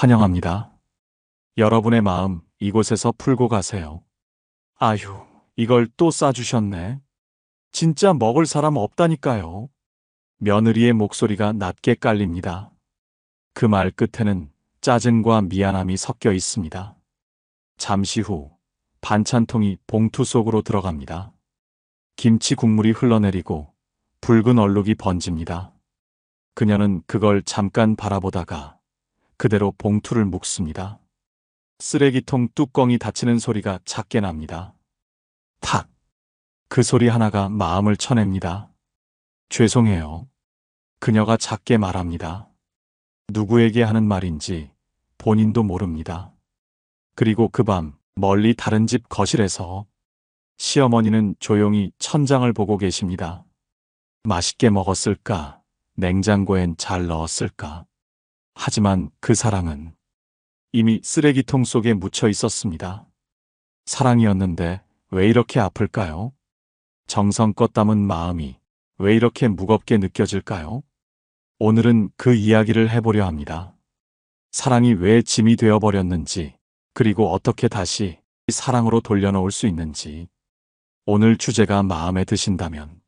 환영합니다. 여러분의 마음 이곳에서 풀고 가세요. 아휴, 이걸 또 싸주셨네. 진짜 먹을 사람 없다니까요. 며느리의 목소리가 낮게 깔립니다. 그 말 끝에는 짜증과 미안함이 섞여 있습니다. 잠시 후 반찬통이 봉투 속으로 들어갑니다. 김치 국물이 흘러내리고 붉은 얼룩이 번집니다. 그녀는 그걸 잠깐 바라보다가 그대로 봉투를 묶습니다. 쓰레기통 뚜껑이 닫히는 소리가 작게 납니다. 탁! 그 소리 하나가 마음을 쳐냅니다. 죄송해요. 그녀가 작게 말합니다. 누구에게 하는 말인지 본인도 모릅니다. 그리고 그 밤 멀리 다른 집 거실에서 시어머니는 조용히 천장을 보고 계십니다. 맛있게 먹었을까? 냉장고엔 잘 넣었을까? 하지만 그 사랑은 이미 쓰레기통 속에 묻혀 있었습니다. 사랑이었는데 왜 이렇게 아플까요? 정성껏 담은 마음이 왜 이렇게 무겁게 느껴질까요? 오늘은 그 이야기를 해보려 합니다. 사랑이 왜 짐이 되어버렸는지, 그리고 어떻게 다시 사랑으로 돌려놓을 수 있는지. 오늘 주제가 마음에 드신다면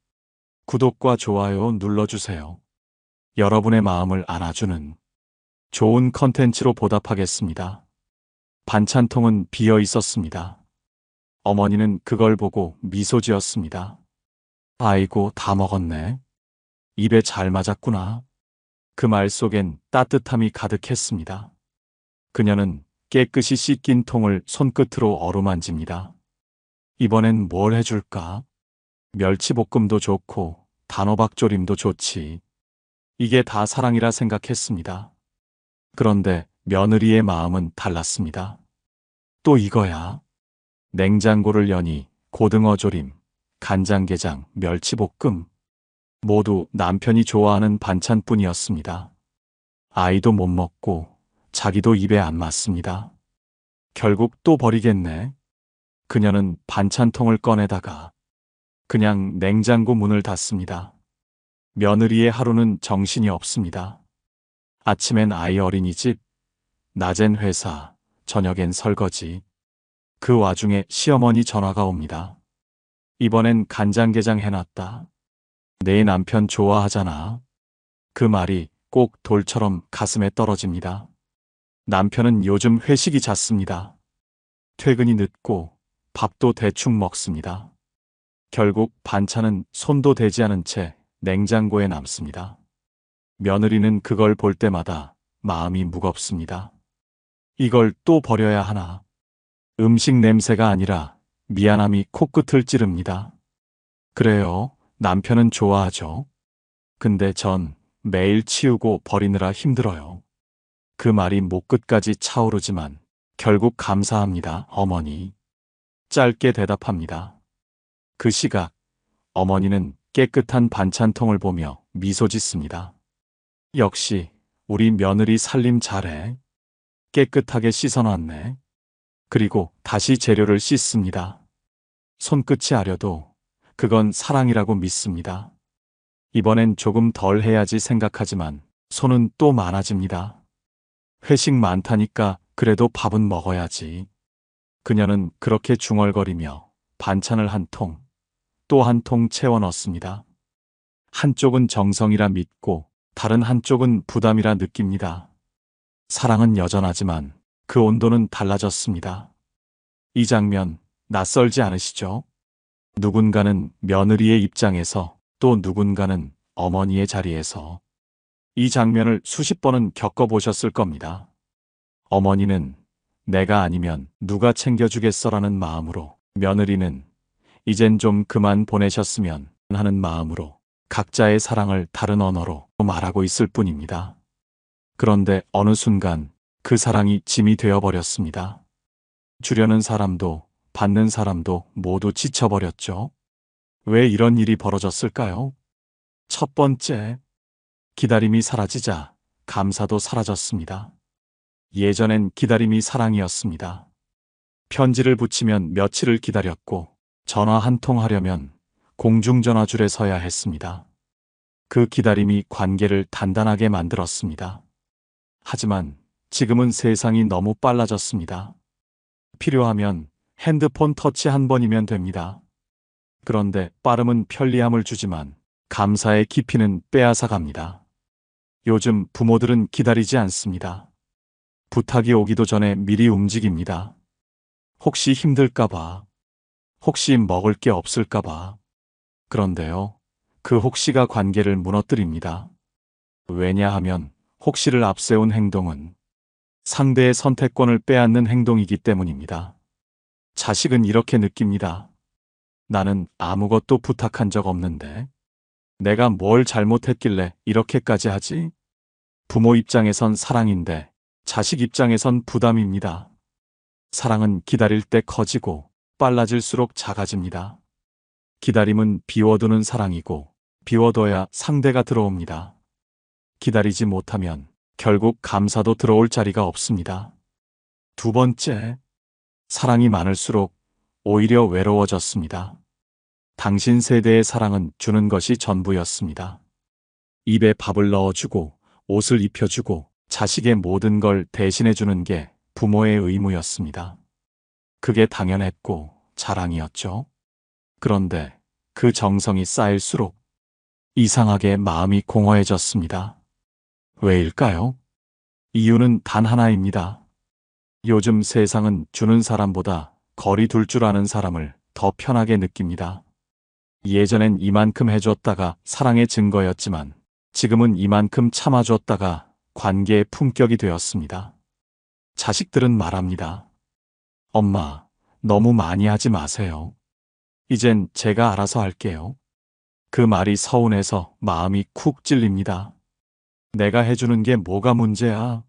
구독과 좋아요 눌러주세요. 여러분의 마음을 안아주는 좋은 컨텐츠로 보답하겠습니다. 반찬통은 비어 있었습니다. 어머니는 그걸 보고 미소 지었습니다. 아이고, 다 먹었네. 입에 잘 맞았구나. 그 말 속엔 따뜻함이 가득했습니다. 그녀는 깨끗이 씻긴 통을 손끝으로 어루만집니다. 이번엔 뭘 해줄까? 멸치볶음도 좋고 단호박조림도 좋지. 이게 다 사랑이라 생각했습니다. 그런데 며느리의 마음은 달랐습니다. 또 이거야. 냉장고를 여니 고등어조림, 간장게장, 멸치볶음. 모두 남편이 좋아하는 반찬뿐이었습니다. 아이도 못 먹고 자기도 입에 안 맞습니다. 결국 또 버리겠네. 그녀는 반찬통을 꺼내다가 그냥 냉장고 문을 닫습니다. 며느리의 하루는 정신이 없습니다. 아침엔 아이 어린이집, 낮엔 회사, 저녁엔 설거지. 그 와중에 시어머니 전화가 옵니다. 이번엔 간장게장 해놨다. 내 남편 좋아하잖아. 그 말이 꼭 돌처럼 가슴에 떨어집니다. 남편은 요즘 회식이 잦습니다. 퇴근이 늦고 밥도 대충 먹습니다. 결국 반찬은 손도 대지 않은 채 냉장고에 남습니다. 며느리는 그걸 볼 때마다 마음이 무겁습니다. 이걸 또 버려야 하나? 음식 냄새가 아니라 미안함이 코끝을 찌릅니다. 그래요, 남편은 좋아하죠. 근데 전 매일 치우고 버리느라 힘들어요. 그 말이 목끝까지 차오르지만 결국 감사합니다, 어머니. 짧게 대답합니다. 그 시각, 어머니는 깨끗한 반찬통을 보며 미소 짓습니다. 역시 우리 며느리 살림 잘해. 깨끗하게 씻어놨네. 그리고 다시 재료를 씻습니다. 손끝이 아려도 그건 사랑이라고 믿습니다. 이번엔 조금 덜 해야지 생각하지만 손은 또 많아집니다. 회식 많다니까 그래도 밥은 먹어야지. 그녀는 그렇게 중얼거리며 반찬을 한 통, 또 한 통 채워 넣습니다. 한쪽은 정성이라 믿고 다른 한쪽은 부담이라 느낍니다. 사랑은 여전하지만 그 온도는 달라졌습니다. 이 장면 낯설지 않으시죠? 누군가는 며느리의 입장에서 또 누군가는 어머니의 자리에서 이 장면을 수십 번은 겪어보셨을 겁니다. 어머니는 내가 아니면 누가 챙겨주겠어라는 마음으로, 며느리는 이젠 좀 그만 보내셨으면 하는 마음으로 각자의 사랑을 다른 언어로 말하고 있을 뿐입니다. 그런데 어느 순간 그 사랑이 짐이 되어버렸습니다. 주려는 사람도 받는 사람도 모두 지쳐버렸죠. 왜 이런 일이 벌어졌을까요? 첫 번째, 기다림이 사라지자 감사도 사라졌습니다. 예전엔 기다림이 사랑이었습니다. 편지를 붙이면 며칠을 기다렸고 전화 한 통 하려면 공중전화줄에 서야 했습니다. 그 기다림이 관계를 단단하게 만들었습니다. 하지만 지금은 세상이 너무 빨라졌습니다. 필요하면 핸드폰 터치 한 번이면 됩니다. 그런데 빠름은 편리함을 주지만 감사의 깊이는 빼앗아 갑니다. 요즘 부모들은 기다리지 않습니다. 부탁이 오기도 전에 미리 움직입니다. 혹시 힘들까봐, 혹시 먹을 게 없을까봐. 그런데요, 그 혹시가 관계를 무너뜨립니다. 왜냐하면 혹시를 앞세운 행동은 상대의 선택권을 빼앗는 행동이기 때문입니다. 자식은 이렇게 느낍니다. 나는 아무것도 부탁한 적 없는데 내가 뭘 잘못했길래 이렇게까지 하지? 부모 입장에선 사랑인데 자식 입장에선 부담입니다. 사랑은 기다릴 때 커지고 빨라질수록 작아집니다. 기다림은 비워두는 사랑이고 비워둬야 상대가 들어옵니다. 기다리지 못하면 결국 감사도 들어올 자리가 없습니다. 두 번째, 사랑이 많을수록 오히려 외로워졌습니다. 당신 세대의 사랑은 주는 것이 전부였습니다. 입에 밥을 넣어주고 옷을 입혀주고 자식의 모든 걸 대신해주는 게 부모의 의무였습니다. 그게 당연했고 자랑이었죠. 그런데 그 정성이 쌓일수록 이상하게 마음이 공허해졌습니다. 왜일까요? 이유는 단 하나입니다. 요즘 세상은 주는 사람보다 거리 둘 줄 아는 사람을 더 편하게 느낍니다. 예전엔 이만큼 해줬다가 사랑의 증거였지만 지금은 이만큼 참아줬다가 관계의 품격이 되었습니다. 자식들은 말합니다. 엄마, 너무 많이 하지 마세요. 이젠 제가 알아서 할게요. 그 말이 서운해서 마음이 쿡 찔립니다. 내가 해주는 게 뭐가 문제야?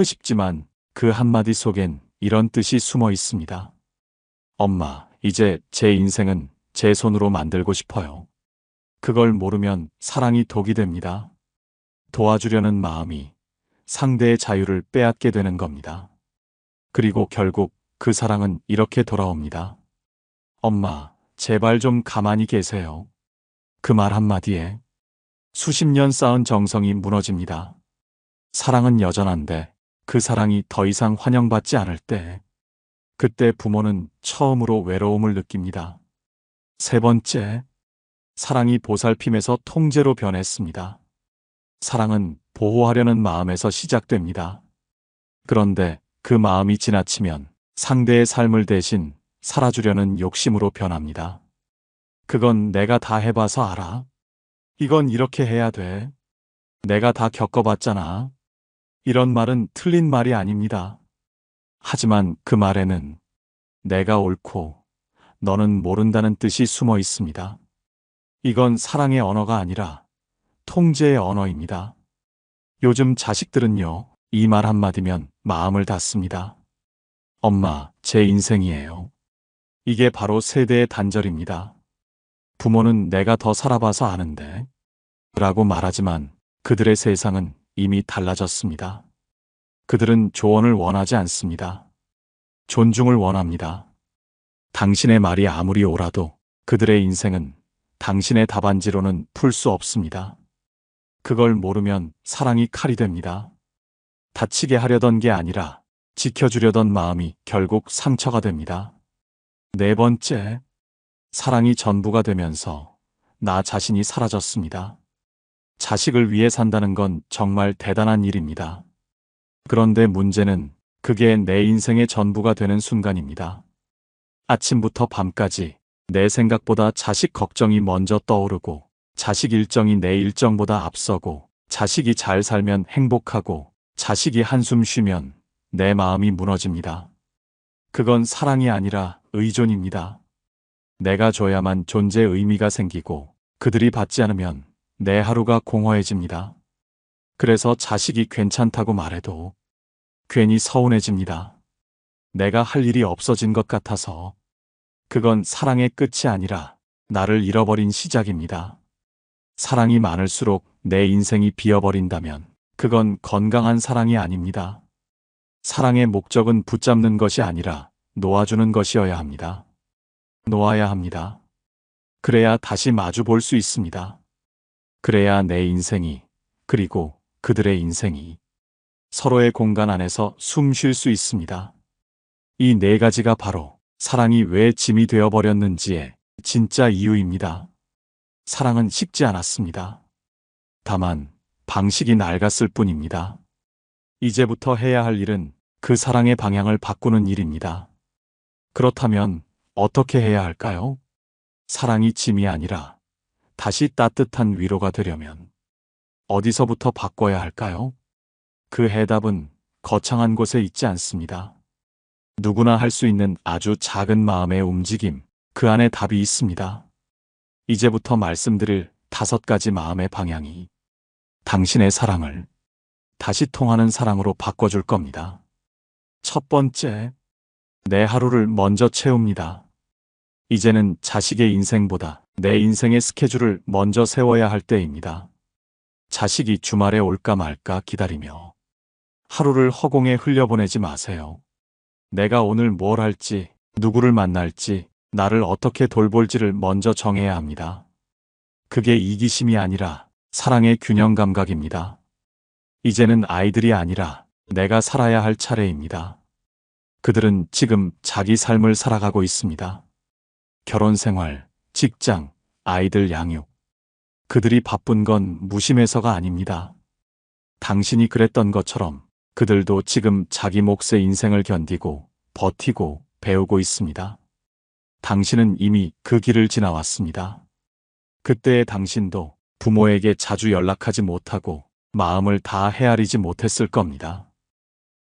싶지만 그 한마디 속엔 이런 뜻이 숨어 있습니다. 엄마, 이제 제 인생은 제 손으로 만들고 싶어요. 그걸 모르면 사랑이 독이 됩니다. 도와주려는 마음이 상대의 자유를 빼앗게 되는 겁니다. 그리고 결국 그 사랑은 이렇게 돌아옵니다. 엄마, 제발 좀 가만히 계세요. 그 말 한마디에 수십 년 쌓은 정성이 무너집니다. 사랑은 여전한데 그 사랑이 더 이상 환영받지 않을 때, 그때 부모는 처음으로 외로움을 느낍니다. 세 번째, 사랑이 보살핌에서 통제로 변했습니다. 사랑은 보호하려는 마음에서 시작됩니다. 그런데 그 마음이 지나치면 상대의 삶을 대신 살아주려는 욕심으로 변합니다. 그건 내가 다 해봐서 알아. 이건 이렇게 해야 돼. 내가 다 겪어봤잖아. 이런 말은 틀린 말이 아닙니다. 하지만 그 말에는 내가 옳고 너는 모른다는 뜻이 숨어 있습니다. 이건 사랑의 언어가 아니라 통제의 언어입니다. 요즘 자식들은요, 이 말 한마디면 마음을 닫습니다. 엄마, 제 인생이에요. 이게 바로 세대의 단절입니다. 부모는 내가 더 살아봐서 아는데 라고 말하지만 그들의 세상은 이미 달라졌습니다. 그들은 조언을 원하지 않습니다. 존중을 원합니다. 당신의 말이 아무리 옳아도 그들의 인생은 당신의 답안지로는 풀 수 없습니다. 그걸 모르면 사랑이 칼이 됩니다. 다치게 하려던 게 아니라 지켜주려던 마음이 결국 상처가 됩니다. 네 번째, 사랑이 전부가 되면서 나 자신이 사라졌습니다. 자식을 위해 산다는 건 정말 대단한 일입니다. 그런데 문제는 그게 내 인생의 전부가 되는 순간입니다. 아침부터 밤까지 내 생각보다 자식 걱정이 먼저 떠오르고 자식 일정이 내 일정보다 앞서고 자식이 잘 살면 행복하고 자식이 한숨 쉬면 내 마음이 무너집니다. 그건 사랑이 아니라 의존입니다. 내가 줘야만 존재의 의미가 생기고 그들이 받지 않으면 내 하루가 공허해집니다. 그래서 자식이 괜찮다고 말해도 괜히 서운해집니다. 내가 할 일이 없어진 것 같아서. 그건 사랑의 끝이 아니라 나를 잃어버린 시작입니다. 사랑이 많을수록 내 인생이 비어버린다면 그건 건강한 사랑이 아닙니다. 사랑의 목적은 붙잡는 것이 아니라 놓아주는 것이어야 합니다. 놓아야 합니다. 그래야 다시 마주 볼 수 있습니다. 그래야 내 인생이, 그리고 그들의 인생이 서로의 공간 안에서 숨 쉴 수 있습니다. 이 네 가지가 바로 사랑이 왜 짐이 되어버렸는지의 진짜 이유입니다. 사랑은 식지 않았습니다. 다만 방식이 낡았을 뿐입니다. 이제부터 해야 할 일은 그 사랑의 방향을 바꾸는 일입니다. 그렇다면 어떻게 해야 할까요? 사랑이 짐이 아니라 다시 따뜻한 위로가 되려면 어디서부터 바꿔야 할까요? 그 해답은 거창한 곳에 있지 않습니다. 누구나 할 수 있는 아주 작은 마음의 움직임, 그 안에 답이 있습니다. 이제부터 말씀드릴 5가지 마음의 방향이 당신의 사랑을 다시 통하는 사랑으로 바꿔줄 겁니다. 첫 번째, 내 하루를 먼저 채웁니다. 이제는 자식의 인생보다 내 인생의 스케줄을 먼저 세워야 할 때입니다. 자식이 주말에 올까 말까 기다리며 하루를 허공에 흘려보내지 마세요. 내가 오늘 뭘 할지, 누구를 만날지, 나를 어떻게 돌볼지를 먼저 정해야 합니다. 그게 이기심이 아니라 사랑의 균형 감각입니다. 이제는 아이들이 아니라 내가 살아야 할 차례입니다. 그들은 지금 자기 삶을 살아가고 있습니다. 결혼 생활, 직장, 아이들 양육. 그들이 바쁜 건 무심해서가 아닙니다. 당신이 그랬던 것처럼 그들도 지금 자기 몫의 인생을 견디고 버티고 배우고 있습니다. 당신은 이미 그 길을 지나왔습니다. 그때의 당신도 부모에게 자주 연락하지 못하고 마음을 다 헤아리지 못했을 겁니다.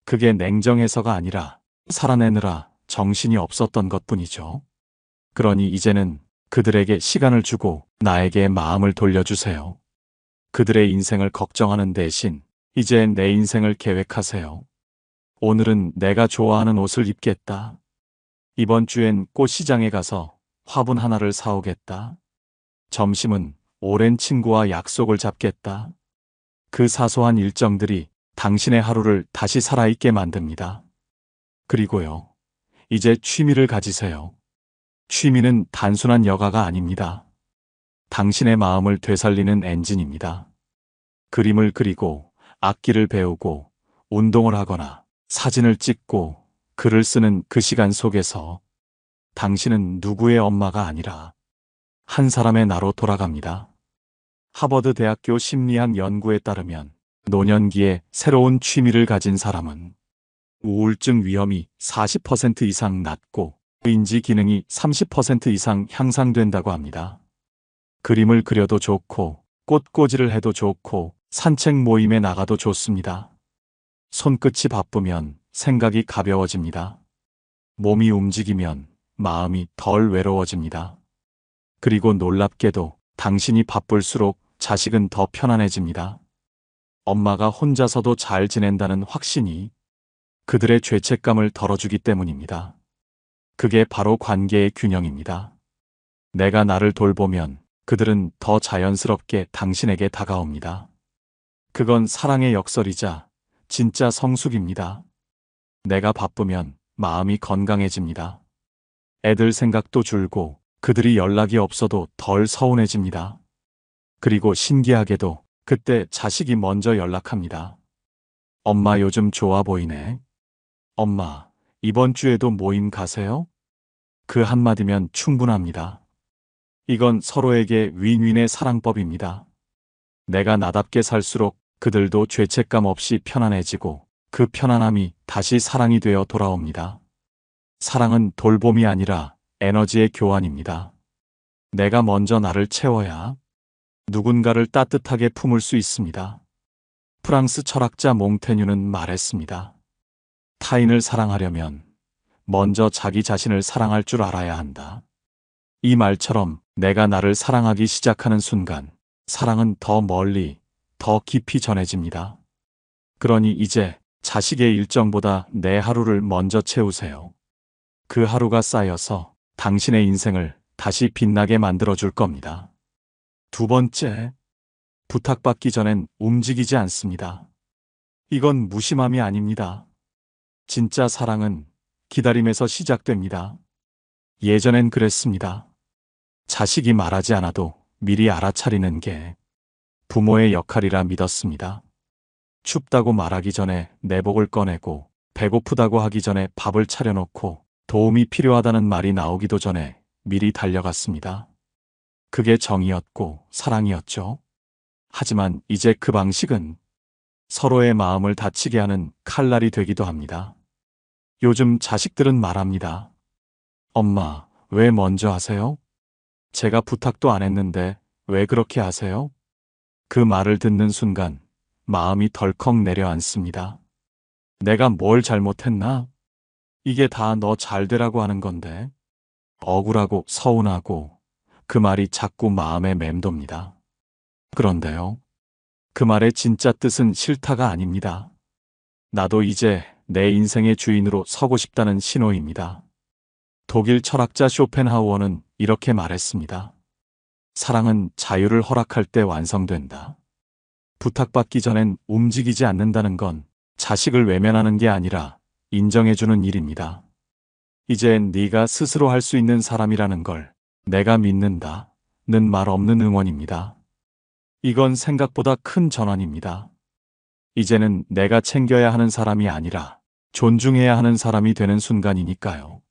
그게 냉정해서가 아니라 살아내느라 정신이 없었던 것뿐이죠. 그러니 이제는 그들에게 시간을 주고 나에게 마음을 돌려주세요. 그들의 인생을 걱정하는 대신 이제 내 인생을 계획하세요. 오늘은 내가 좋아하는 옷을 입겠다. 이번 주엔 꽃시장에 가서 화분 하나를 사오겠다. 점심은 오랜 친구와 약속을 잡겠다. 그 사소한 일정들이 당신의 하루를 다시 살아있게 만듭니다. 그리고요, 이제 취미를 가지세요. 취미는 단순한 여가가 아닙니다. 당신의 마음을 되살리는 엔진입니다. 그림을 그리고, 악기를 배우고, 운동을 하거나, 사진을 찍고, 글을 쓰는 그 시간 속에서 당신은 누구의 엄마가 아니라 한 사람의 나로 돌아갑니다. 하버드 대학교 심리학 연구에 따르면 노년기에 새로운 취미를 가진 사람은 우울증 위험이 40% 이상 낮고 인지 기능이 30% 이상 향상된다고 합니다. 그림을 그려도 좋고 꽃꽂이를 해도 좋고 산책 모임에 나가도 좋습니다. 손끝이 바쁘면 생각이 가벼워집니다. 몸이 움직이면 마음이 덜 외로워집니다. 그리고 놀랍게도 당신이 바쁠수록 자식은 더 편안해집니다. 엄마가 혼자서도 잘 지낸다는 확신이 그들의 죄책감을 덜어주기 때문입니다. 그게 바로 관계의 균형입니다. 내가 나를 돌보면 그들은 더 자연스럽게 당신에게 다가옵니다. 그건 사랑의 역설이자 진짜 성숙입니다. 내가 바쁘면 마음이 건강해집니다. 애들 생각도 줄고 그들이 연락이 없어도 덜 서운해집니다. 그리고 신기하게도 그때 자식이 먼저 연락합니다. 엄마 요즘 좋아 보이네. 엄마, 이번 주에도 모임 가세요? 그 한마디면 충분합니다. 이건 서로에게 윈윈의 사랑법입니다. 내가 나답게 살수록 그들도 죄책감 없이 편안해지고 그 편안함이 다시 사랑이 되어 돌아옵니다. 사랑은 돌봄이 아니라 에너지의 교환입니다. 내가 먼저 나를 채워야 누군가를 따뜻하게 품을 수 있습니다. 프랑스 철학자 몽테뉴는 말했습니다. 타인을 사랑하려면 먼저 자기 자신을 사랑할 줄 알아야 한다. 이 말처럼 내가 나를 사랑하기 시작하는 순간 사랑은 더 멀리, 더 깊이 전해집니다. 그러니 이제 자식의 일정보다 내 하루를 먼저 채우세요. 그 하루가 쌓여서 당신의 인생을 다시 빛나게 만들어줄 겁니다. 두 번째, 부탁받기 전엔 움직이지 않습니다. 이건 무심함이 아닙니다. 진짜 사랑은 기다림에서 시작됩니다. 예전엔 그랬습니다. 자식이 말하지 않아도 미리 알아차리는 게 부모의 역할이라 믿었습니다. 춥다고 말하기 전에 내복을 꺼내고 배고프다고 하기 전에 밥을 차려놓고 도움이 필요하다는 말이 나오기도 전에 미리 달려갔습니다. 그게 정이었고 사랑이었죠. 하지만 이제 그 방식은 서로의 마음을 다치게 하는 칼날이 되기도 합니다. 요즘 자식들은 말합니다. 엄마, 왜 먼저 하세요? 제가 부탁도 안 했는데 왜 그렇게 하세요? 그 말을 듣는 순간 마음이 덜컥 내려앉습니다. 내가 뭘 잘못했나? 이게 다 너 잘 되라고 하는 건데. 억울하고 서운하고 그 말이 자꾸 마음에 맴돕니다. 그런데요. 그 말의 진짜 뜻은 싫다가 아닙니다. 나도 이제 내 인생의 주인으로 서고 싶다는 신호입니다. 독일 철학자 쇼펜하우어는 이렇게 말했습니다. 사랑은 자유를 허락할 때 완성된다. 부탁받기 전엔 움직이지 않는다는 건 자식을 외면하는 게 아니라 인정해주는 일입니다. 이젠 네가 스스로 할 수 있는 사람이라는 걸 내가 믿는다는 말 없는 응원입니다. 이건 생각보다 큰 전환입니다. 이제는 내가 챙겨야 하는 사람이 아니라 존중해야 하는 사람이 되는 순간이니까요.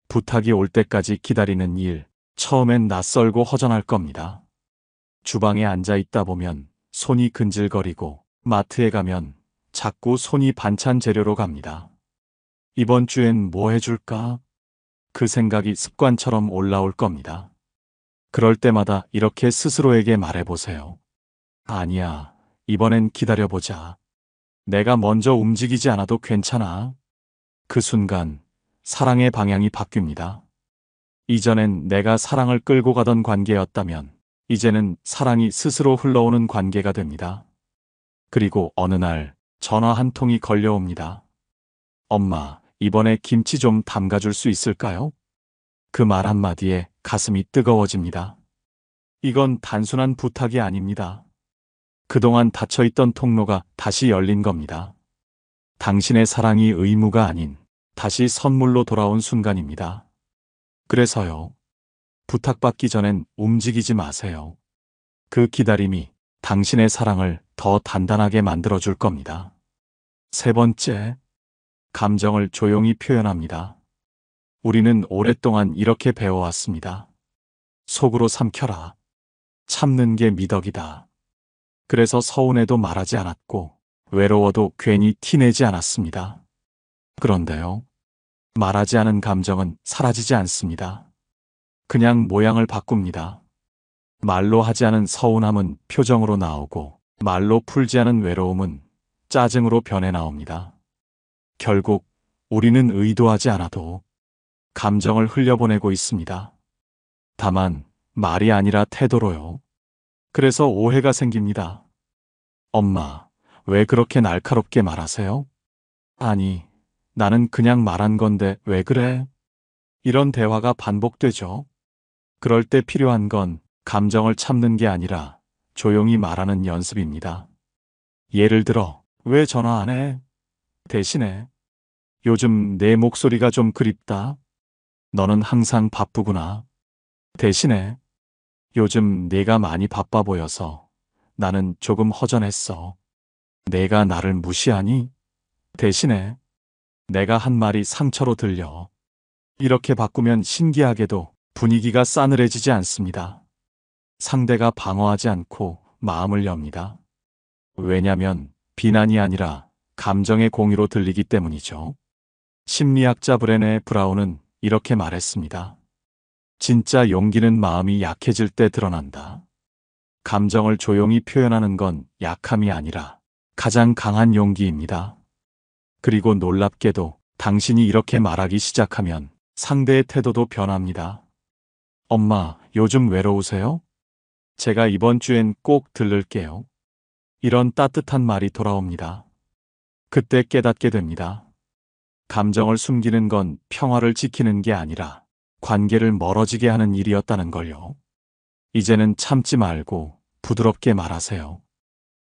부탁이 올 때까지 기다리는 일, 처음엔 낯설고 허전할 겁니다. 주방에 앉아 있다 보면 손이 근질거리고 마트에 가면 자꾸 손이 반찬 재료로 갑니다. 이번 주엔 뭐 해줄까? 그 생각이 습관처럼 올라올 겁니다. 그럴 때마다 이렇게 스스로에게 말해보세요. 아니야, 이번엔 기다려보자. 내가 먼저 움직이지 않아도 괜찮아. 그 순간 사랑의 방향이 바뀝니다. 이전엔 내가 사랑을 끌고 가던 관계였다면 이제는 사랑이 스스로 흘러오는 관계가 됩니다. 그리고 어느 날 전화 한 통이 걸려옵니다. 엄마, 이번에 김치 좀 담가줄 수 있을까요? 그 말 한마디에 가슴이 뜨거워집니다. 이건 단순한 부탁이 아닙니다. 그동안 닫혀있던 통로가 다시 열린 겁니다. 당신의 사랑이 의무가 아닌 다시 선물로 돌아온 순간입니다. 그래서요. 부탁받기 전엔 움직이지 마세요. 그 기다림이 당신의 사랑을 더 단단하게 만들어줄 겁니다. 세 번째, 감정을 조용히 표현합니다. 우리는 오랫동안 이렇게 배워왔습니다. 속으로 삼켜라. 참는 게 미덕이다. 그래서 서운해도 말하지 않았고 외로워도 괜히 티내지 않았습니다. 그런데요. 말하지 않은 감정은 사라지지 않습니다. 그냥 모양을 바꿉니다. 말로 하지 않은 서운함은 표정으로 나오고 말로 풀지 않은 외로움은 짜증으로 변해 나옵니다. 결국 우리는 의도하지 않아도 감정을 흘려보내고 있습니다. 다만 말이 아니라 태도로요. 그래서 오해가 생깁니다. 엄마, 왜 그렇게 날카롭게 말하세요? 아니, 나는 그냥 말한 건데 왜 그래? 이런 대화가 반복되죠. 그럴 때 필요한 건 감정을 참는 게 아니라 조용히 말하는 연습입니다. 예를 들어, 왜 전화 안 해? 대신에, 요즘 내 목소리가 좀 그립다. 너는 항상 바쁘구나. 대신에, 요즘 내가 많이 바빠 보여서 나는 조금 허전했어. 내가 나를 무시하니? 대신에, 내가 한 말이 상처로 들려. 이렇게 바꾸면 신기하게도 분위기가 싸늘해지지 않습니다. 상대가 방어하지 않고 마음을 엽니다. 왜냐면 비난이 아니라 감정의 공유로 들리기 때문이죠. 심리학자 브레네 브라운은 이렇게 말했습니다. 진짜 용기는 마음이 약해질 때 드러난다. 감정을 조용히 표현하는 건 약함이 아니라 가장 강한 용기입니다. 그리고 놀랍게도 당신이 이렇게 말하기 시작하면 상대의 태도도 변합니다. 엄마, 요즘 외로우세요? 제가 이번 주엔 꼭 들를게요. 이런 따뜻한 말이 돌아옵니다. 그때 깨닫게 됩니다. 감정을 숨기는 건 평화를 지키는 게 아니라 관계를 멀어지게 하는 일이었다는 걸요. 이제는 참지 말고 부드럽게 말하세요.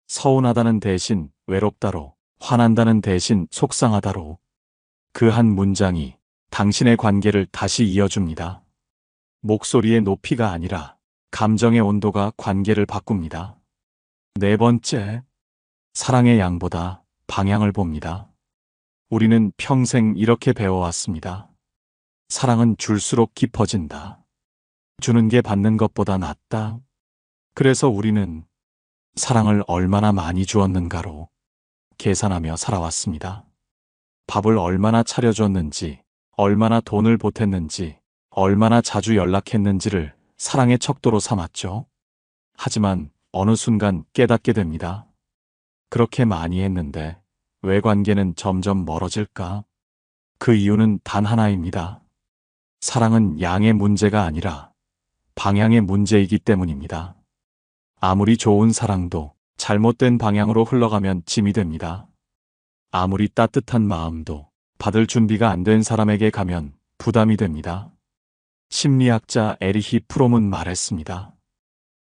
서운하다는 대신 외롭다로, 화난다는 대신 속상하다로. 그 한 문장이 당신의 관계를 다시 이어줍니다. 목소리의 높이가 아니라 감정의 온도가 관계를 바꿉니다. 네 번째, 사랑의 양보다 방향을 봅니다. 우리는 평생 이렇게 배워왔습니다. 사랑은 줄수록 깊어진다. 주는 게 받는 것보다 낫다. 그래서 우리는 사랑을 얼마나 많이 주었는가로 계산하며 살아왔습니다. 밥을 얼마나 차려줬는지, 얼마나 돈을 보탰는지, 얼마나 자주 연락했는지를 사랑의 척도로 삼았죠. 하지만 어느 순간 깨닫게 됩니다. 그렇게 많이 했는데 왜 관계는 점점 멀어질까? 그 이유는 단 하나입니다. 사랑은 양의 문제가 아니라 방향의 문제이기 때문입니다. 아무리 좋은 사랑도 잘못된 방향으로 흘러가면 짐이 됩니다. 아무리 따뜻한 마음도 받을 준비가 안 된 사람에게 가면 부담이 됩니다. 심리학자 에리히 프롬은 말했습니다.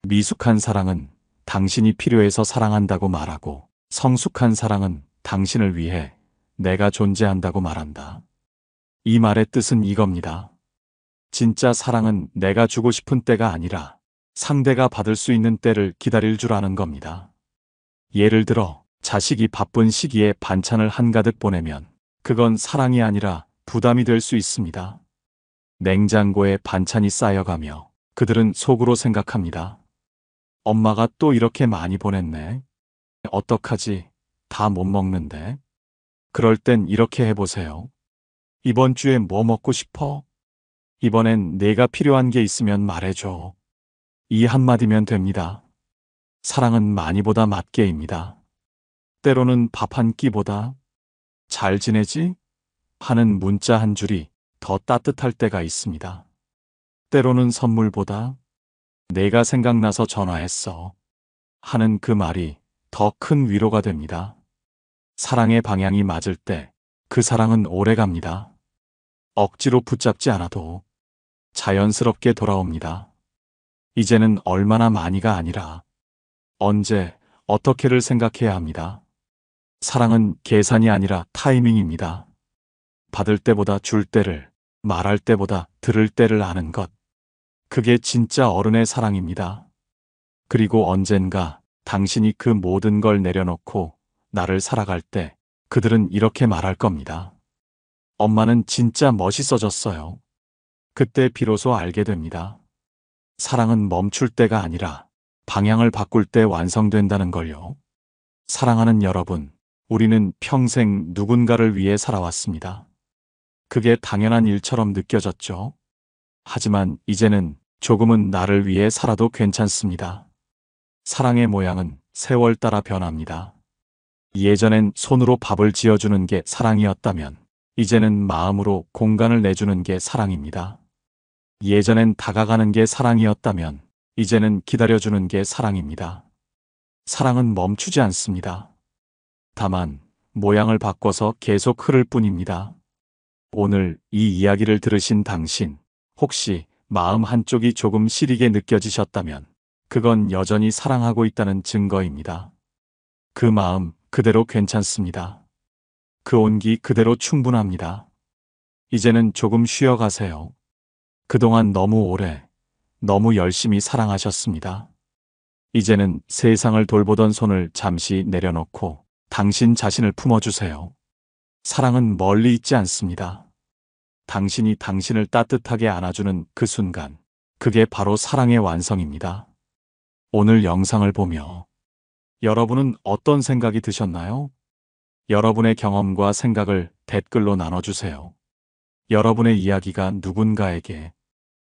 미숙한 사랑은 당신이 필요해서 사랑한다고 말하고, 성숙한 사랑은 당신을 위해 내가 존재한다고 말한다. 이 말의 뜻은 이겁니다. 진짜 사랑은 내가 주고 싶은 때가 아니라 상대가 받을 수 있는 때를 기다릴 줄 아는 겁니다. 예를 들어 자식이 바쁜 시기에 반찬을 한가득 보내면 그건 사랑이 아니라 부담이 될 수 있습니다. 냉장고에 반찬이 쌓여가며 그들은 속으로 생각합니다. 엄마가 또 이렇게 많이 보냈네. 어떡하지? 다 못 먹는데. 그럴 땐 이렇게 해보세요. 이번 주에 뭐 먹고 싶어? 이번엔 내가 필요한 게 있으면 말해줘. 이 한마디면 됩니다. 사랑은 많이보다 맞게입니다. 때로는 밥 한 끼보다 잘 지내지? 하는 문자 한 줄이 더 따뜻할 때가 있습니다. 때로는 선물보다 내가 생각나서 전화했어 하는 그 말이 더 큰 위로가 됩니다. 사랑의 방향이 맞을 때 그 사랑은 오래 갑니다. 억지로 붙잡지 않아도 자연스럽게 돌아옵니다. 이제는 얼마나 많이가 아니라 언제, 어떻게를 생각해야 합니다. 사랑은 계산이 아니라 타이밍입니다. 받을 때보다 줄 때를, 말할 때보다 들을 때를 아는 것. 그게 진짜 어른의 사랑입니다. 그리고 언젠가 당신이 그 모든 걸 내려놓고 나를 살아갈 때 그들은 이렇게 말할 겁니다. 엄마는 진짜 멋있어졌어요. 그때 비로소 알게 됩니다. 사랑은 멈출 때가 아니라 방향을 바꿀 때 완성된다는 걸요. 사랑하는 여러분, 우리는 평생 누군가를 위해 살아왔습니다. 그게 당연한 일처럼 느껴졌죠. 하지만 이제는 조금은 나를 위해 살아도 괜찮습니다. 사랑의 모양은 세월 따라 변합니다. 예전엔 손으로 밥을 지어주는 게 사랑이었다면 이제는 마음으로 공간을 내주는 게 사랑입니다. 예전엔 다가가는 게 사랑이었다면 이제는 기다려주는 게 사랑입니다. 사랑은 멈추지 않습니다. 다만 모양을 바꿔서 계속 흐를 뿐입니다. 오늘 이 이야기를 들으신 당신, 혹시 마음 한쪽이 조금 시리게 느껴지셨다면 그건 여전히 사랑하고 있다는 증거입니다. 그 마음 그대로 괜찮습니다. 그 온기 그대로 충분합니다. 이제는 조금 쉬어가세요. 그동안 너무 오래, 너무 열심히 사랑하셨습니다. 이제는 세상을 돌보던 손을 잠시 내려놓고 당신 자신을 품어주세요. 사랑은 멀리 있지 않습니다. 당신이 당신을 따뜻하게 안아주는 그 순간, 그게 바로 사랑의 완성입니다. 오늘 영상을 보며 여러분은 어떤 생각이 드셨나요? 여러분의 경험과 생각을 댓글로 나눠주세요. 여러분의 이야기가 누군가에게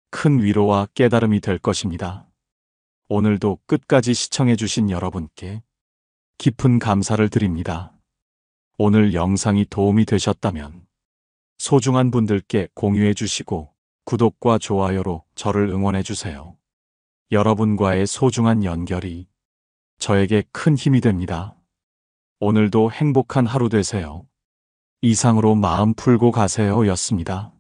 큰 위로와 깨달음이 될 것입니다. 오늘도 끝까지 시청해주신 여러분께 깊은 감사를 드립니다. 오늘 영상이 도움이 되셨다면 소중한 분들께 공유해 주시고 구독과 좋아요로 저를 응원해 주세요. 여러분과의 소중한 연결이 저에게 큰 힘이 됩니다. 오늘도 행복한 하루 되세요. 이상으로 마음 풀고 가세요 였습니다.